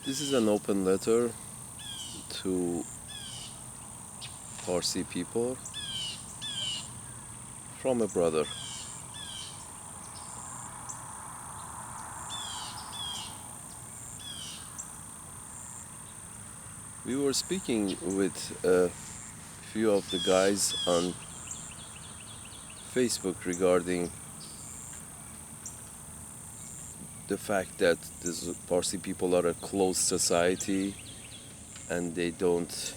This is an open letter to Parsi people from a brother. We were speaking with a few of the guys on Facebook regarding the fact that the Parsi people are a closed society and they don't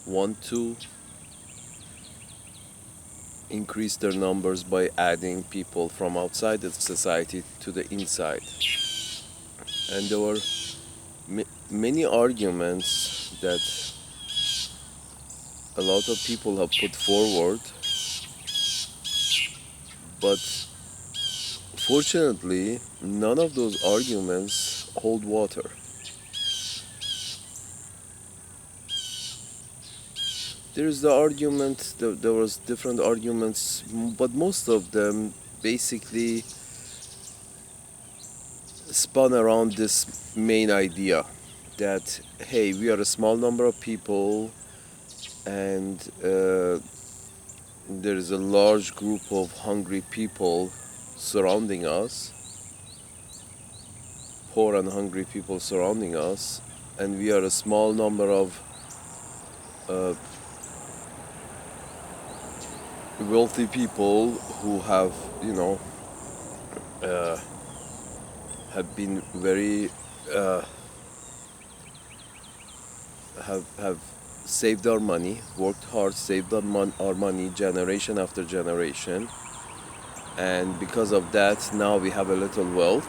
want to increase their numbers by adding people from outside the society to the inside. And there were many arguments that a lot of people have put forward, but fortunately, none of those arguments hold water. There's the argument, there was different arguments, but most of them basically spun around this main idea that, hey, we are a small number of people and there is a large group of hungry people surrounding us, poor and hungry people surrounding us, and we are a small number of wealthy people who have, uh, have been very have saved our money, worked hard, saved our money generation after generation, and because of that, now we have a little wealth,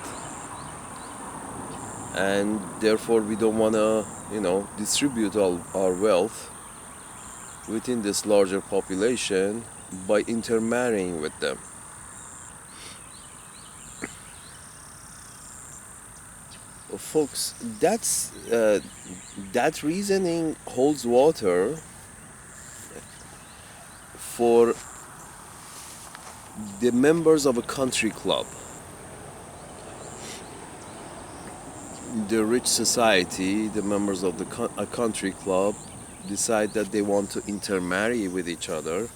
and therefore we don't want to, distribute all our wealth within this larger population by intermarrying with them. Folks, that reasoning holds water for the members of a country club. The rich society, the members of a country club, decide that they want to intermarry with each other,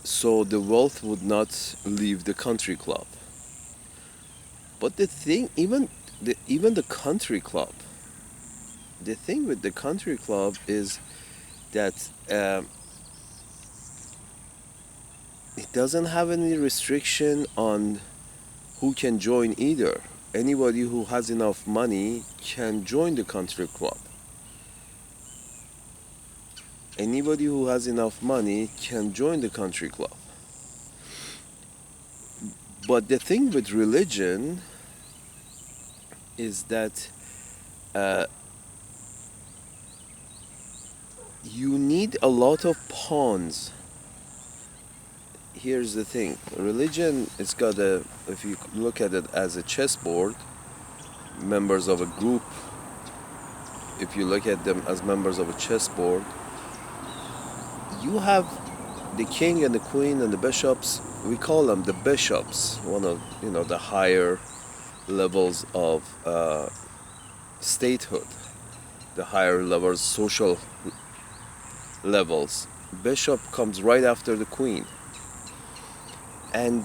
so the wealth would not leave the country club. But the thing, even the country club, the thing with the country club is that it doesn't have any restriction on who can join either. Anybody who has enough money can join the country club. Anybody who has enough money can join the country club. But the thing with religion is that you need a lot of pawns. Here's the thing. Religion is got if you look at it as a chessboard, members of a group, if you look at them as members of a chessboard, you have the king and the queen and the bishops. We call them the bishops, one of the higher levels of statehood, the higher levels, social levels. Bishop comes right after the queen, and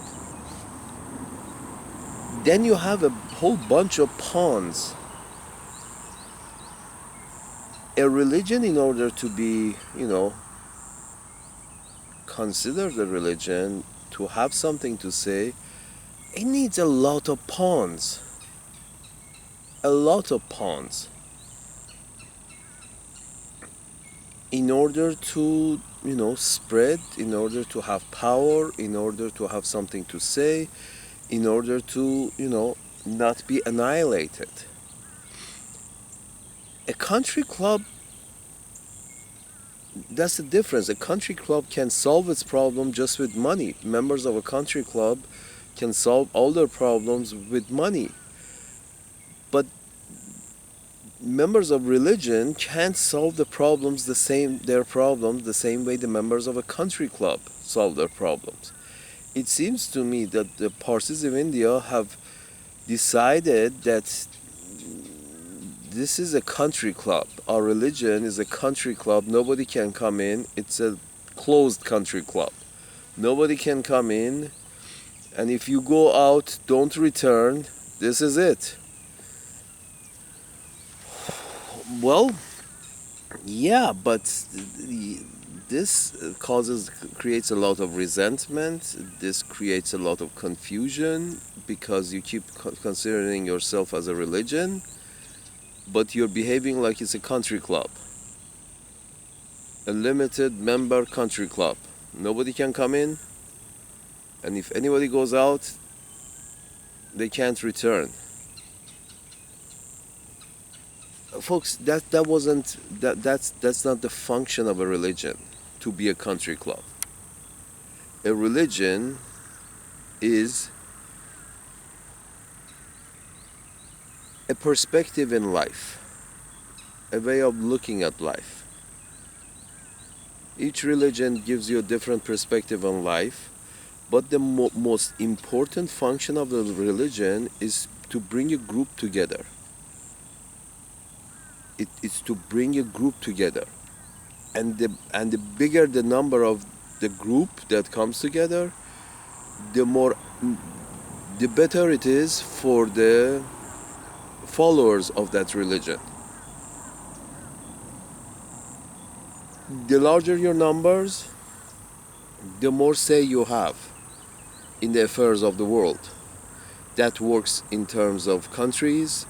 then you have a whole bunch of pawns. A religion, in order to be, considered a religion, to have something to say, it needs a lot of pawns. A lot of pawns. In order to, spread, in order to have power, in order to have something to say, in order to, not be annihilated. A country club, that's the difference. A country club can solve its problem just with money. Members of a country club can solve all their problems with money. But members of religion can't solve their problems the same way the members of a country club solve their problems. It seems to me that the Parsis of India have decided that this is a country club. Our religion is a country club. Nobody can come in. It's a closed country club. Nobody can come in. And if you go out, don't return. This is it. Well, yeah, but this creates a lot of resentment. This creates a lot of confusion because you keep considering yourself as a religion, but you're behaving like it's a country club, a limited member country club. Nobody can come in, and if anybody goes out, they can't return. Folks, that's not the function of a religion, to be a country club. A religion is a perspective in life, a way of looking at life. Each religion gives you a different perspective on life, but the most important function of the religion is to bring a group together. It's to bring a group together, and the bigger the number of the group that comes together, the better it is for the followers of that religion. The larger your numbers, the more say you have in the affairs of the world. That works in terms of countries.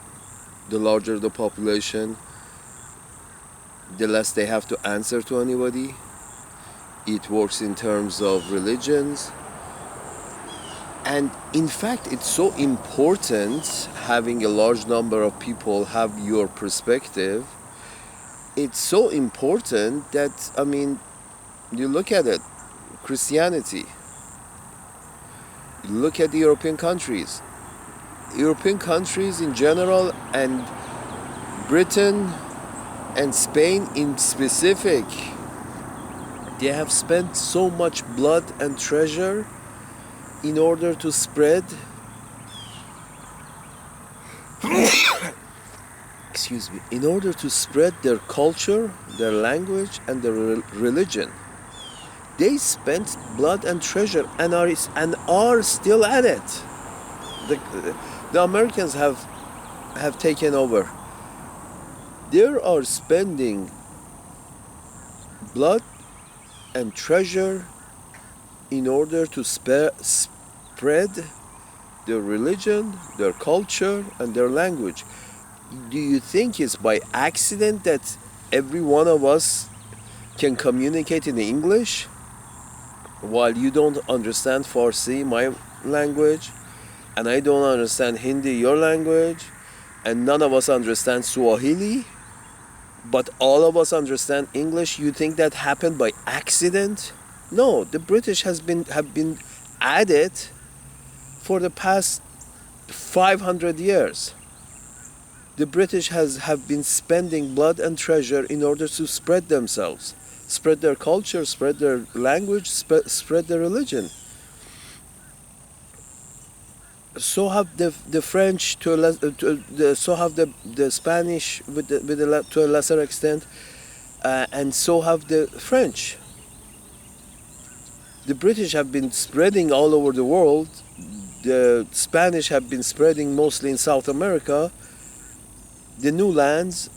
The larger the population, the less they have to answer to anybody. It works in terms of religions. And in fact, it's so important having a large number of people have your perspective. It's so important that, I mean, you look at it, Christianity, you look at the European countries. European countries in general, and Britain and Spain in specific, they have spent so much blood and treasure in order to spread in order to spread their culture, their language, and their religion. They spent blood and treasure and are still at it. The Americans have taken over. They are spending blood and treasure in order to spread their religion, their culture, and their language. Do you think it's by accident that every one of us can communicate in English while you don't understand Farsi, my language, and I don't understand Hindi, your language, and none of us understand Swahili, but all of us understand English? You think that happened by accident? No, the British have been at it for the past 500 years. The British have been spending blood and treasure in order to spread themselves, spread their culture, spread their language, spread their religion. So have the French so have the Spanish to a lesser extent, and so have the French. The British have been spreading all over the world. The Spanish have been spreading mostly in South America, the new lands,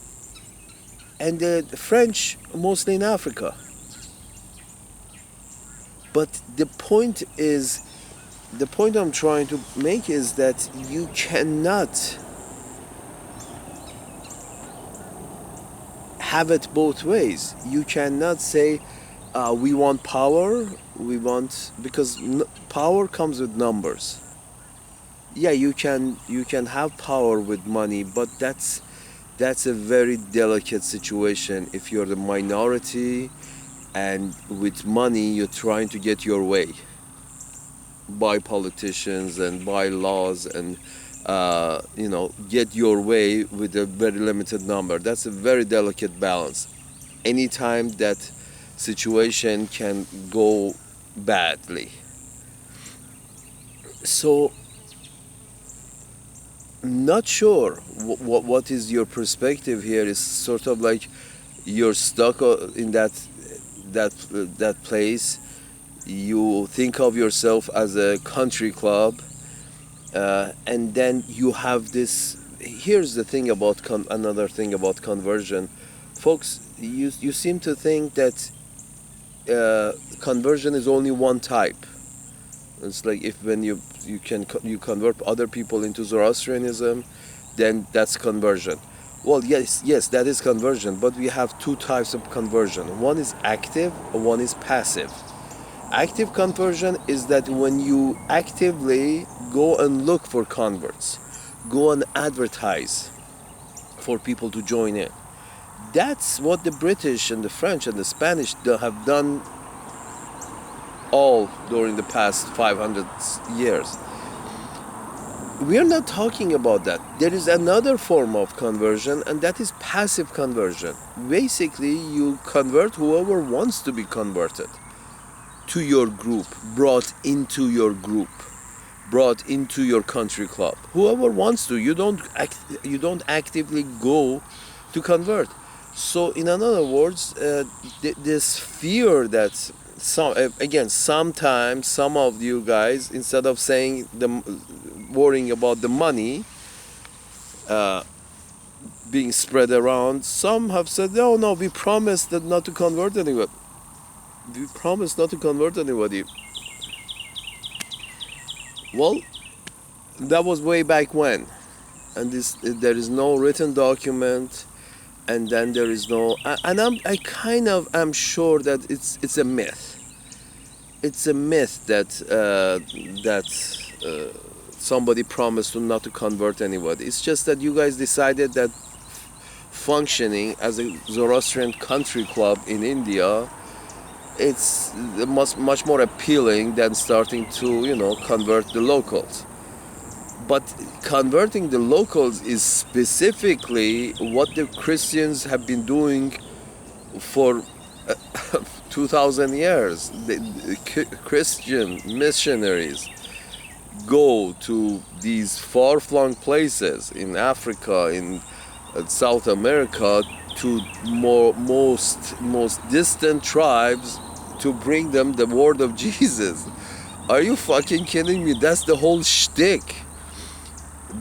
and the French mostly in Africa. But the point I'm trying to make is that you cannot have it both ways. You cannot say we want power, because power comes with numbers. Yeah, you can have power with money, but that's a very delicate situation if you're the minority and with money you're trying to get your way by politicians and by laws and get your way with a very limited number. That's a very delicate balance. Anytime that situation can go badly. So Not sure what is your perspective here. Is sort of like you're stuck in that place. You think of yourself as a country club, and then you have this. Here's the thing about another thing about conversion, folks. You seem to think that conversion is only one type. It's like if when you convert other people into Zoroastrianism, then that's conversion. Well, yes, that is conversion, but we have two types of conversion. One is active, one is passive. Active conversion is that when you actively go and look for converts, go and advertise for people to join in. That's what the British and the French and the Spanish have done all during the past 500 years. We are not talking about that. There is another form of conversion, and that is passive conversion. Basically, you convert whoever wants to be converted to your group, brought into your group, brought into your country club. Whoever wants to, you don't actively go to convert. So, in other words, this fear that sometimes some of you guys, instead of worrying about the money being spread around, some have said, no, we promised that not to convert anybody. We promised not to convert anybody. Well, that was way back when, and there is no written document, and then there is no, and I'm sure that it's a myth. It's a myth that somebody promised not to convert anybody. It's just that you guys decided that functioning as a Zoroastrian country club in India, it's much more appealing than starting to convert the locals. But converting the locals is specifically what the Christians have been doing for 2,000 years. The Christian missionaries go to these far-flung places in Africa, in South America, to most distant tribes to bring them the word of Jesus. Are you fucking kidding me? That's the whole shtick.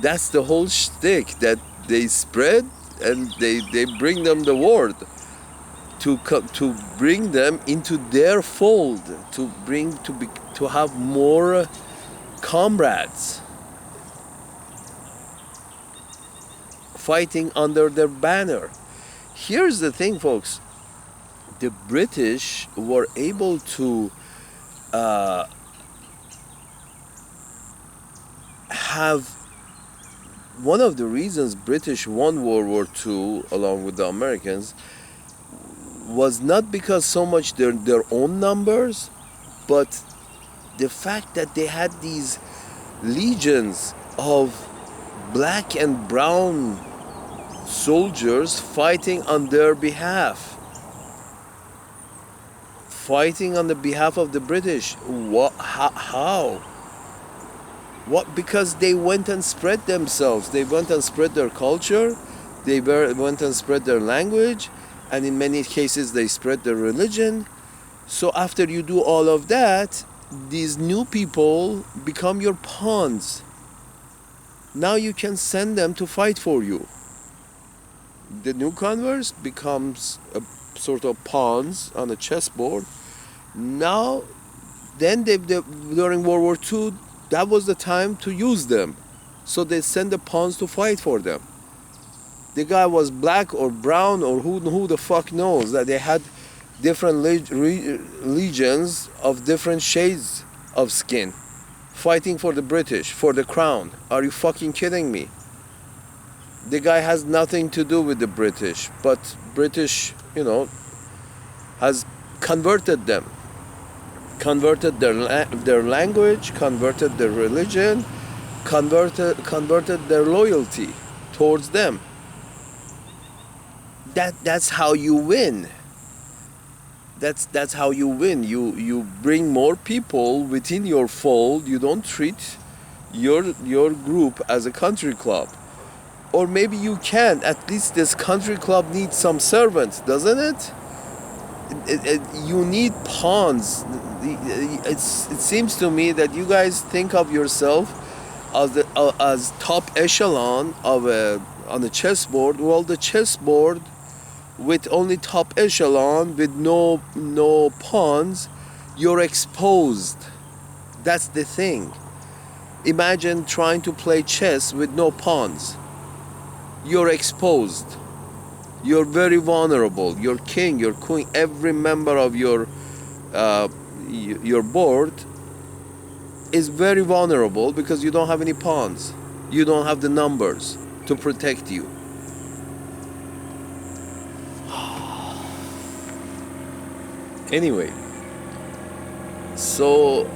That's the whole shtick, that they spread and they bring them the word to bring them into their fold, to have more comrades fighting under their banner. Here's the thing, folks. The British were able to have one of the reasons British won World War II along with the Americans was not because so much their own numbers, but the fact that they had these legions of black and brown soldiers fighting on their behalf, fighting on the behalf of the British. What? How? What? Because they went and spread themselves. They went and spread their culture. They went and spread their language, and in many cases they spread their religion. So after you do all of that, these new people become your pawns. Now you can send them to fight for you. The new converts becomes a sort of pawns on a chessboard. Now, then during World War II, that was the time to use them. So they send the pawns to fight for them. The guy was black or brown or who the fuck knows, that they had different legions of different shades of skin fighting for the British, for the crown. Are you fucking kidding me? The guy has nothing to do with the British, but British, has converted them, converted their language, converted their religion, converted their loyalty towards them. That's how you win. That's how you win. You bring more people within your fold. You don't treat your group as a country club. Or maybe you can. At least this country club needs some servants, doesn't it? You need pawns. It seems to me that you guys think of yourself as top echelon of on a chessboard. Well, the chessboard with only top echelon with no pawns, you're exposed. That's the thing. Imagine trying to play chess with no pawns. You're exposed. You're very vulnerable. Your king, your queen, every member of your board is very vulnerable because you don't have any pawns. You don't have the numbers to protect you. Anyway, so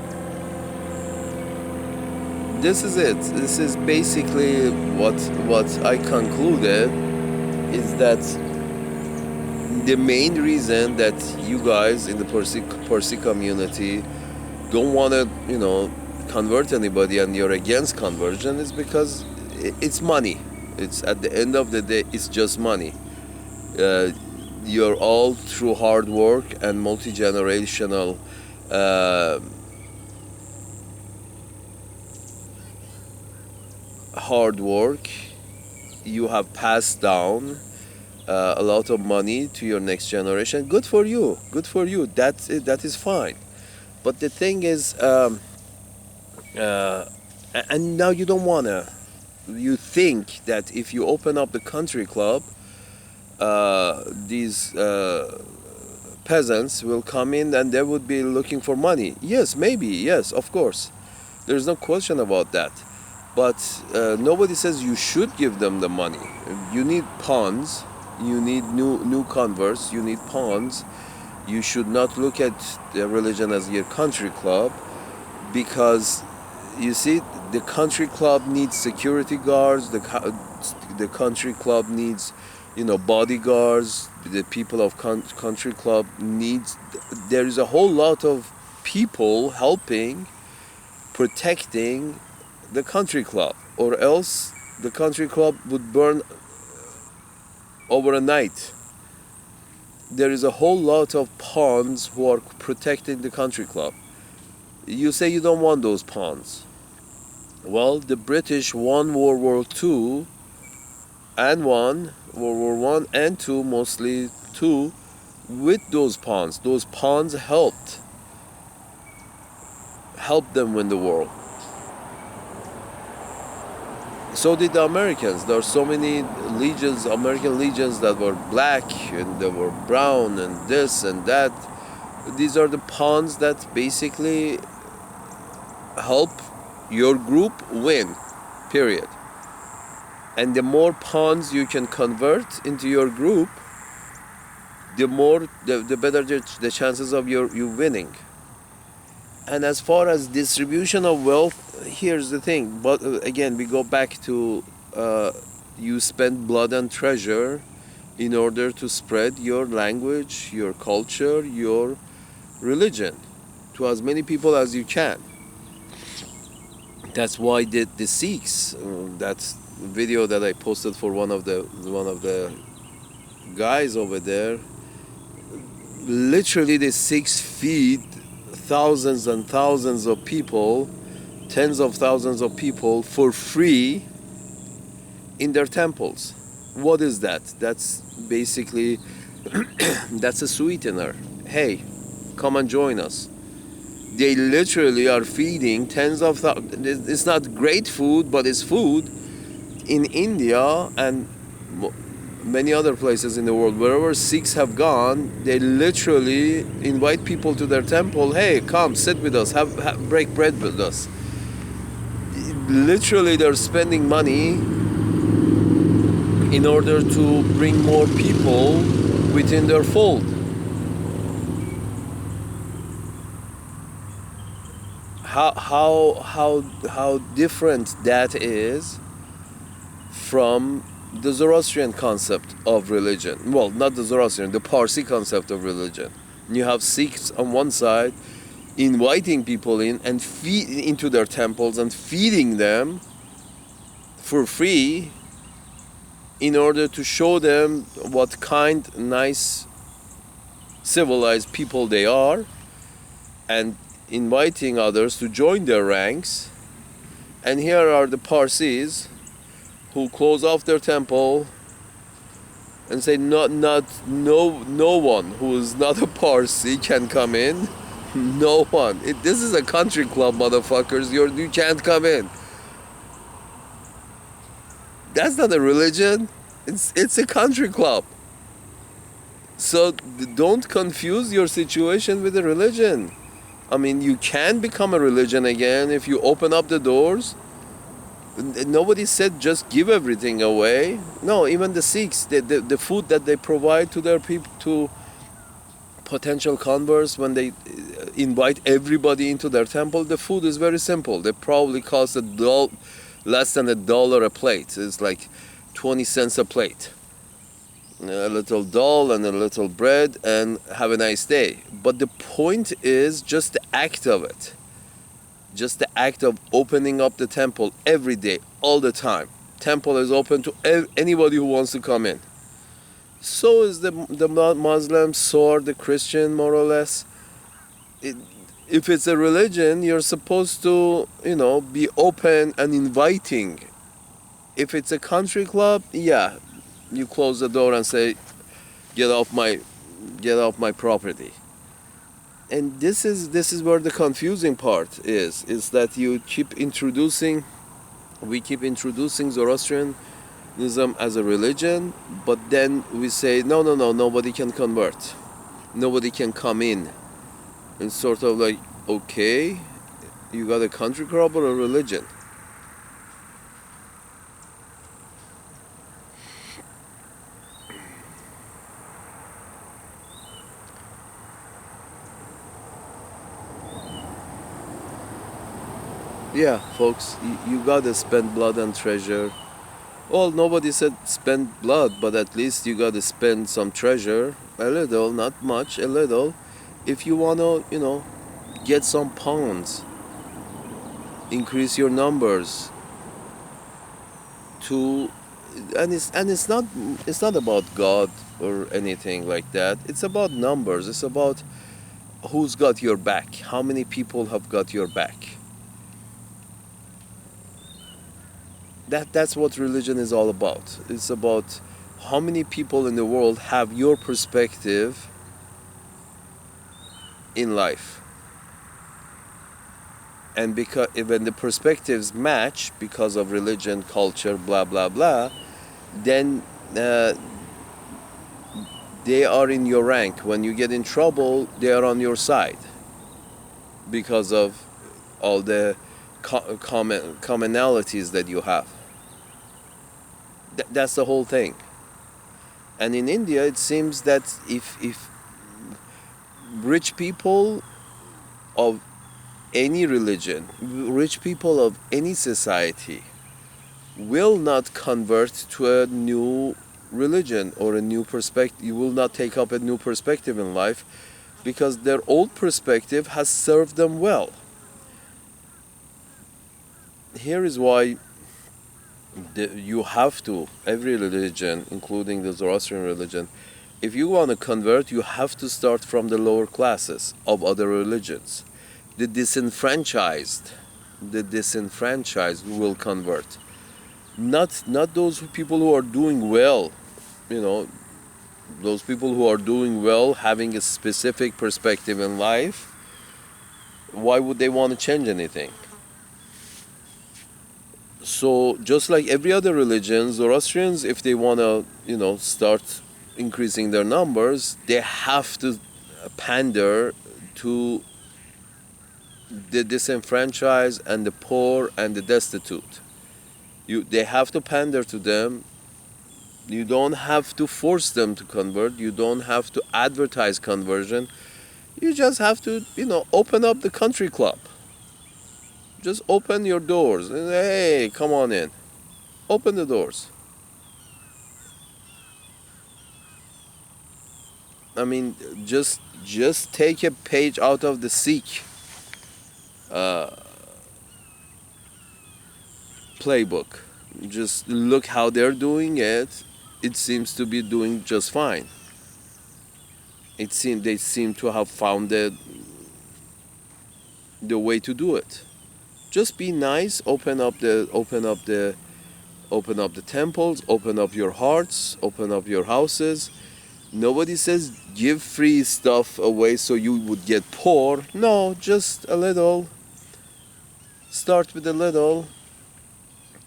this is it. This is basically what I concluded, is that the main reason that you guys in the Parsi community don't want to, convert anybody and you're against conversion is because it's money. It's at the end of the day, it's just money. You're all through hard work and multi-generational hard work. You have passed down a lot of money to your next generation. Good for you. Good for you. That is fine. But the thing is, and now you don't wanna. You think that if you open up the country club, these peasants will come in and they would be looking for money. Yes, maybe. Yes, of course. There's no question about that. But nobody says you should give them the money. You need pawns. You need new converts. You need pawns. You should not look at the religion as your country club, because you see, the country club needs security guards. The country club needs, bodyguards. The people of country club needs. There is a whole lot of people helping, protecting the country club, or else the country club would burn over a night. There is a whole lot of pawns who are protecting the country club. You say you don't want those pawns. Well, the British won World War II and won World War I and II, mostly II, with those pawns. Those pawns helped them win the war. So did the Americans. There are so many legions, American legions, that were black and they were brown and this and that. These are the pawns that basically help your group win, period. And the more pawns you can convert into your group, the better the chances of you winning. And as far as distribution of wealth, here's the thing. But again, we go back to you spend blood and treasure in order to spread your language, your culture, your religion to as many people as you can. That's why the Sikhs, that video that I posted for one of the guys over there, literally the Sikhs feed thousands and thousands of people, tens of thousands of people for free in their temples. What is that? That's basically that's a sweetener. Hey, come and join us. They literally are feeding tens of thousands. It's not great food, but it's food. In India and many other places in the world, wherever Sikhs have gone, they literally invite people to their temple. Hey, come sit with us, break bread with us. Literally, they're spending money in order to bring more people within their fold. How different that is from the Zoroastrian concept of religion. Well, not the Zoroastrian, the Parsi concept of religion. You have Sikhs on one side, inviting people in and feed into their temples and feeding them for free in order to show them what kind, nice, civilized people they are, and inviting others to join their ranks. And here are the Parsis who close off their temple and say no one who is not a Parsi can come in. No one. This is a country club, motherfuckers. You can't come in. That's not a religion. It's a country club. So don't confuse your situation with a religion. I mean, you can become a religion again if you open up the doors. Nobody said just give everything away. No, even the Sikhs, the food that they provide to their people, to potential converts, when they invite everybody into their temple, the food is very simple. They probably cost less than $1 a plate. It's like 20 cents a plate. A little dal and a little bread, and have a nice day. But the point is just the act of it. Just the act of opening up the temple every day, all the time. Temple is open to anybody who wants to come in. So is the Muslim, so are the Christian, more or less. If it's a religion, you're supposed to, be open and inviting. If it's a country club, yeah, you close the door and say, get off my property. And this is where the confusing part is that we keep introducing Zoroastrianism as a religion, but then we say no, nobody can convert, nobody can come in. It's sort of like, okay, you got a country club or a religion? Yeah, folks, you gotta spend blood and treasure. Well, nobody said spend blood, but at least you gotta spend some treasure. A little, not much, a little. If you wanna, get some pounds, increase your numbers. And it's not about God or anything like that. It's about numbers. It's about who's got your back. How many people have got your back. That's what religion is all about. It's about how many people in the world have your perspective in life. And because when the perspectives match because of religion, culture, blah blah blah, then they are in your rank. When you get in trouble, they are on your side because of all the commonalities that you have. That's the whole thing. And in India, it seems that if rich people of any religion, rich people of any society will not convert to a new religion or a new perspective, you will not take up a new perspective in life because their old perspective has served them well. Here is why you have to, every religion, including the Zoroastrian religion, if you want to convert, you have to start from the lower classes of other religions. The disenfranchised will convert. Not those people who are doing well, those people who are doing well, having a specific perspective in life. Why would they want to change anything? So just like every other religion, Zoroastrians, if they want to, start increasing their numbers, they have to pander to the disenfranchised and the poor and the destitute. They have to pander to them. You don't have to force them to convert. You don't have to advertise conversion. You just have to, open up the country club. Just open your doors and hey, come on in. Open the doors. I mean, just take a page out of the Sikh uh, playbook. Just look how they're doing it. It seems to be doing just fine. They seem to have found the way to do it. Just be nice. Open up the temples. Open up your hearts. Open up your houses. Nobody says give free stuff away so you would get poor. No, just a little. Start with a little,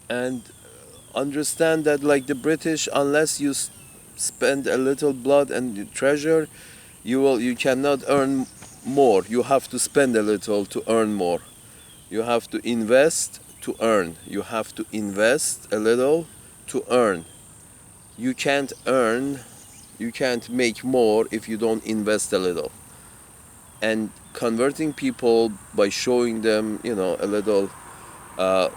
and understand that, like the British, unless you spend a little blood and treasure, you cannot earn more. You have to spend a little to earn more. You have to invest to earn. You have to invest a little to earn. You can't earn, you can't make more if you don't invest a little. And converting people by showing them, a little uh,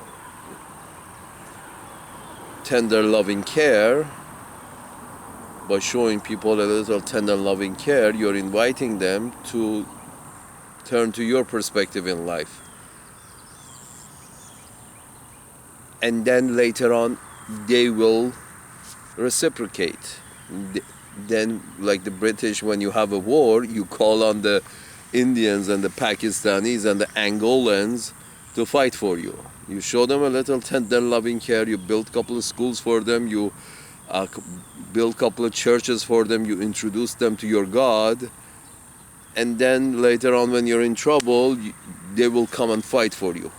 tender loving care, by showing people a little tender loving care, you're inviting them to turn to your perspective in life. And then later on, they will reciprocate. Then, like the British, when you have a war, you call on the Indians and the Pakistanis and the Angolans to fight for you. You show them a little tender loving care. You build a couple of schools for them. You build a couple of churches for them. You introduce them to your God. And then later on, when you're in trouble, they will come and fight for you.